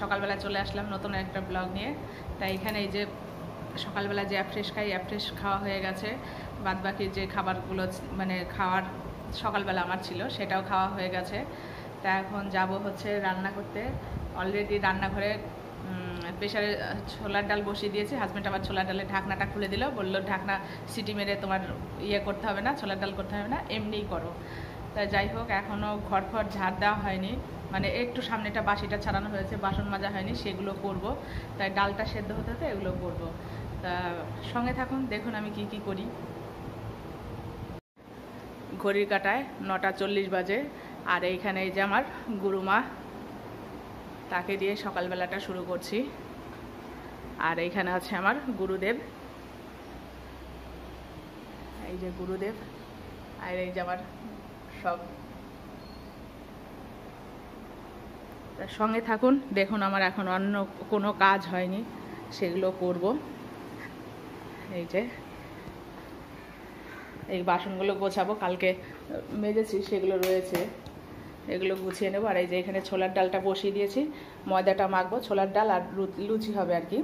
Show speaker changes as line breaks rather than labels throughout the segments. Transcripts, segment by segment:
সকালবেলা চলে আসলাম নতুন একটা ব্লগ নিয়ে। তাই এখানে এই যে সকালবেলা যে অ্যাফ্রেশ খাই, অ্যাফ্রেশ খাওয়া হয়ে গেছে। বাদবাকি যে খাবারগুলো মানে খাওয়ার সকালবেলা আমার ছিল সেটাও খাওয়া হয়ে গেছে। তা এখন যাব হচ্ছে রান্না করতে। অলরেডি রান্নাঘরে প্রেশারে ছোলার ডাল বসিয়ে দিয়েছি। হাজব্যান্ড আবার ছোলার ডালের ঢাকনাটা খুলে দিল, বললো ঢাকনা সিটি মেরে তোমার ইয়ে করতে হবে না, ছোলার ডাল করতে হবে না, এমনিই করো। তা যাই হোক, এখনও ঘর ঝাড় দেওয়া হয়নি, মানে একটু সামনেটা বাসিটা ছাড়ানো হয়েছে, বাসন মাজা হয়নি, সেগুলো করব। তাই ডালটা সেদ্ধ হতে হতে এগুলো করব। তা সঙ্গে থাকুন, দেখুন আমি কি কি করি। ঘড়ির কাঁটায় 9:40 বাজে। আর এইখানে এই যে আমার গুরুমা, তাকে দিয়ে সকালবেলাটা শুরু করছি। আর এইখানে আছে আমার গুরুদেব, এই যে গুরুদেব, আর এই যে আমার সব। সঙ্গে থাকুন, দেখুন আমার এখন অন্য কোনো কাজ হয়নি, সেগুলো করব। এই যে এই বাসনগুলো গোছাবো, কালকে মেজেছি সেগুলো রয়েছে, এগুলো গুছিয়ে নেবো। আর এই যে এখানে ছোলার ডালটা বসিয়ে দিয়েছি, ময়দাটা মাখবো, ছোলার ডাল আর লুচি হবে আর কি।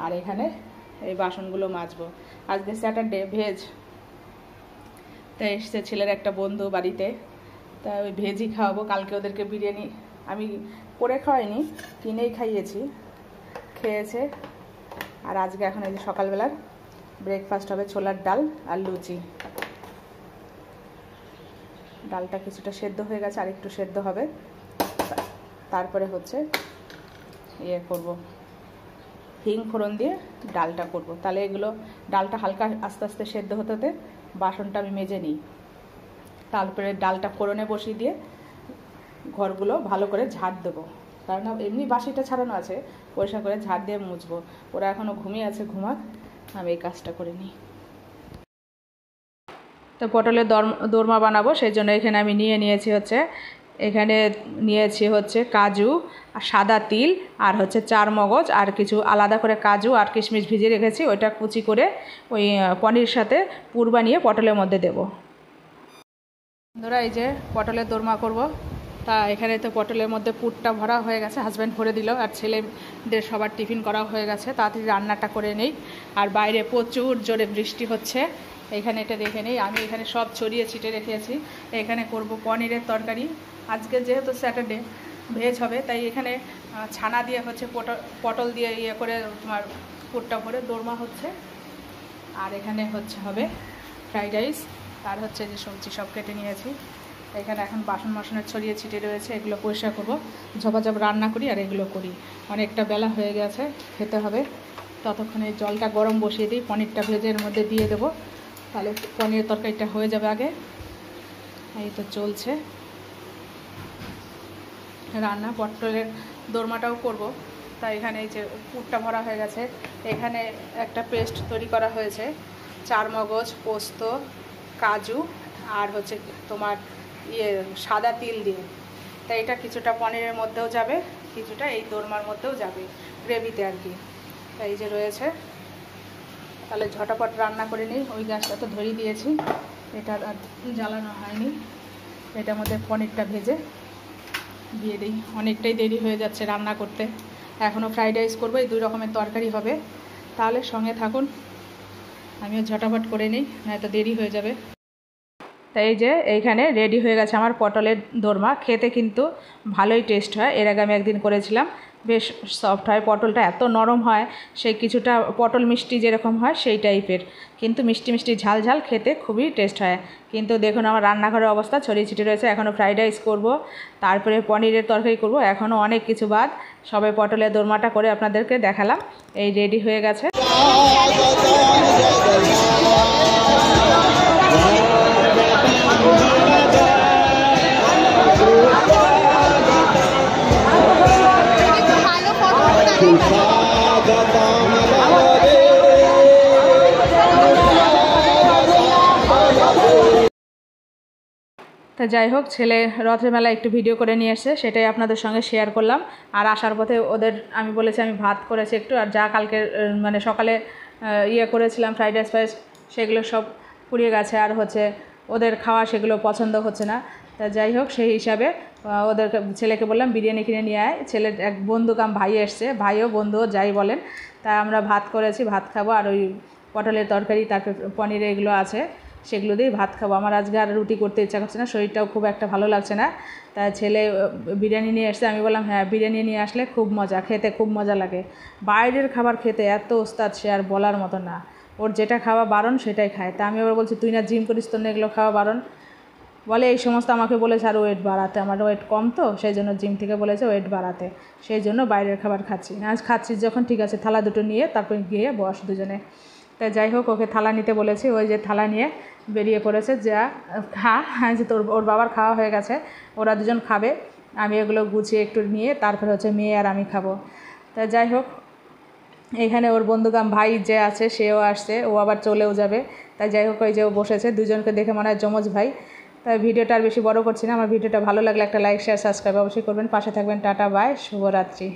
আর এখানে এই বাসনগুলো মাজবো। আজকে স্যাটারডে, ভেজ। তাই এসছে ছেলের একটা বন্ধু বাড়িতে, তা ওই ভেজই খাওয়াবো। কালকে ওদেরকে বিরিয়ানি আমি করে খাওয়াইনি, কিনেই খাইয়েছি, খেয়েছে। আর আজকে এখন এই যে সকালবেলার ব্রেকফাস্ট হবে ছোলার ডাল আর লুচি। ডালটা কিছুটা সেদ্ধ হয়ে গেছে, আর একটু সেদ্ধ হবে, তারপরে হচ্ছে ইয়ে করব, হিং ফোড়ন দিয়ে ডালটা করব। তাহলে এগুলো ডালটা হালকা আস্তে আস্তে সেদ্ধ হতে হতে বাসনটা আমি মেজে নিই, তারপরে ডালটা ফোড়নে বসিয়ে দিয়ে ঘরগুলো ভালো করে ঝাড় দেবো। কারণ এমনি বাসিটা ছাড়ানো আছে, পরিষ্কার করে ঝাড় দিয়ে মুছবো। ওরা এখনও ঘুমিয়ে আছে, ঘুমাক, আমি এই কাজটা করে নিই। তো পটলের দোরমা বানাবো, সেই জন্য এখানে আমি নিয়েছি হচ্ছে কাজু আর সাদা তিল আর হচ্ছে চারমগজ আর কিছু আলাদা করে কাজু আর কিশমিশ ভিজিয়ে রেখেছি। ওইটা কুচি করে ওই পনির সাথে পুর বানিয়ে পটলের মধ্যে দেবো। ধরা এই যে পটলের দোরমা করব। তা এখানে তো পটলের মধ্যে পুরটা ভরা হয়ে গেছে, হাজব্যান্ড ভরে দিল, আর ছেলেদের সবার টিফিন করা হয়ে গেছে। তাড়াতাড়ি রান্নাটা করে নেই। আর বাইরে প্রচুর জোরে বৃষ্টি হচ্ছে, এখানে এটা রেখে নেই। আমি এখানে সব ছড়িয়ে ছিটে রেখেছি। এখানে করব পনিরের তরকারি। আজকে যেহেতু স্যাটারডে, ভেজ হবে, তাই এখানে ছানা দিয়ে হচ্ছে পটল দিয়ে ইয়ে করে তোমার পুরটা ভরে দোরমা হচ্ছে। আর এখানে হবে ফ্রাইড রাইস। আর হচ্ছে যে সবজি সব কেটে নিয়েছি। এখানে এখন বাসনের ছড়িয়ে ছিটে রয়েছে, এগুলো পরিষ্কার করবো, ঝপাঝপ রান্না করি আর এগুলো করি। অনেকটা বেলা হয়ে গেছে, খেতে হবে। ততক্ষণে জলটা গরম বসিয়ে দিই, পনিরটা ভেজে এর মধ্যে দিয়ে দেবো, তাহলে পনিরের তরকারিটা হয়ে যাবে আগে। এই তো চলছে রান্না। পটলের দোরমাটাও করব। তাই এখানে এই যে পুরটা ভরা হয়ে গেছে। এখানে একটা পেস্ট তৈরি করা হয়েছে, চারমগজ, পোস্ত, কাজু আর হচ্ছে তোমার সাদা তিল দিয়ে। তাই এটা কিছুটা পনিরের মধ্যেও যাবে, কিছুটা এই দোরমার মধ্যেও যাবে, গ্রেভিতে আর কি। তাই এই যে রয়েছে, তাহলে ঝটাপট রান্না করে নিই। ওই গ্যাসটা তো ধরিয়ে দিয়েছি, এটা আর জ্বালানো হয়নি। এটার মধ্যে পনিরটা ভেজে দিয়ে দিই। অনেকটাই দেরি হয়ে যাচ্ছে রান্না করতে, এখনও ফ্রাইড রাইস করবো, এই 2 রকমের তরকারি হবে। তাহলে সঙ্গে থাকুন, আমিও ঝটাপট করে নিই, নয়তো দেরি হয়ে যাবে। তাই এই যে এইখানে রেডি হয়ে গেছে আমার পটলের দোরমা। খেতে কিন্তু ভালোই টেস্ট হয়, এর আগে আমি একদিন করেছিলাম, বেশ সফট হয়, পটলটা এত নরম হয়, সেই কিছুটা পটল মিষ্টি যেরকম হয় সেই টাইপের, কিন্তু মিষ্টি মিষ্টি ঝাল ঝাল, খেতে খুবই টেস্ট হয়। কিন্তু দেখুন আমার রান্নাঘরের অবস্থা ছড়িয়ে ছিটিয়ে রয়েছে। এখনও ফ্রাইড রাইস করব, তারপরে পনিরের তরকারি করব, এখনও অনেক কিছু বাদ। সবাই পটলের দোরমাটা করে আপনাদেরকে দেখালাম, এই রেডি হয়ে গেছে। তো যাই হোক, ছেলে রথের মেলা একটু ভিডিও করে নিয়ে এসছে, সেটাই আপনাদের সঙ্গে শেয়ার করলাম। আর আসার পথে ওদের আমি বলেছি আমি ভাত করেছি একটু, আর যা কালকে মানে সকালে করেছিলাম ফ্রাইড রাইস সেগুলো সব পুড়িয়ে গেছে, আর ওদের খাওয়া সেগুলো পছন্দ হচ্ছে না। তা যাই হোক, সেই হিসাবে ওদের ছেলেকে বললাম বিরিয়ানি কিনে নিয়ে আয়। ছেলের এক বন্ধু কাম ভাই এসছে, ভাইও বন্ধুও যাই বলেন। তাই আমরা ভাত করেছি, ভাত খাবো। আর ওই পটলের তরকারি, তারপর পনির এগুলো আছে, সেগুলো দিয়েই ভাত খাবো। আমার আজকে আর রুটি করতে ইচ্ছা করছে না, শরীরটাও খুব একটা ভালো লাগছে না। তাই ছেলে বিরিয়ানি নিয়ে এসছে, আমি বললাম হ্যাঁ বিরিয়ানি নিয়ে আসলে খুব মজা, খেতে খুব মজা লাগে। বাইরের খাবার খেতে এত ওস্তাদ সে আর বলার মতো না। ওর যেটা খাওয়া বারণ সেটাই খায়। তা আমি আবার বলছি তুই না জিম করিস, তোর না এগুলো খাওয়া বারণ? বলে এই সমস্ত আমাকে বলেছে আর ওয়েট বাড়াতে, আমার ওয়েট কম তো সেই জন্য জিম থেকে বলেছে ওয়েট বাড়াতে, সেই জন্য বাইরের খাবার খাচ্ছি। আজ খাচ্ছি যখন ঠিক আছে, থালা দুটো নিয়ে তারপর গিয়ে বস দুজনে। তাই যাই হোক, ওকে থালা নিতে বলেছি, ওই যে থালা নিয়ে বেরিয়ে পড়েছে। যা খা, যে তোর ওর বাবার খাওয়া হয়ে গেছে, ওরা দুজন খাবে, আমি এগুলো গুছিয়ে একটু নিয়ে তারপরে হচ্ছে মেয়ে আর আমি খাবো। তাই যাই হোক, এখানে ওর বন্ধুকাম ভাই যে আছে সেও আসছে, ও আবার চলেও যাবে। তাই যাই হোক, ওই যে ও বসেছে, দুজনকে দেখে মনে হয় যমজ ভাই। তাই ভিডিওটা আর বেশি বড় করছি না। আমার ভিডিওটা ভালো লাগলে একটা লাইক, শেয়ার, সাবস্ক্রাইব অবশ্যই করবেন, পাশে থাকবেন। টাটা, বাই, শুভরাত্রি।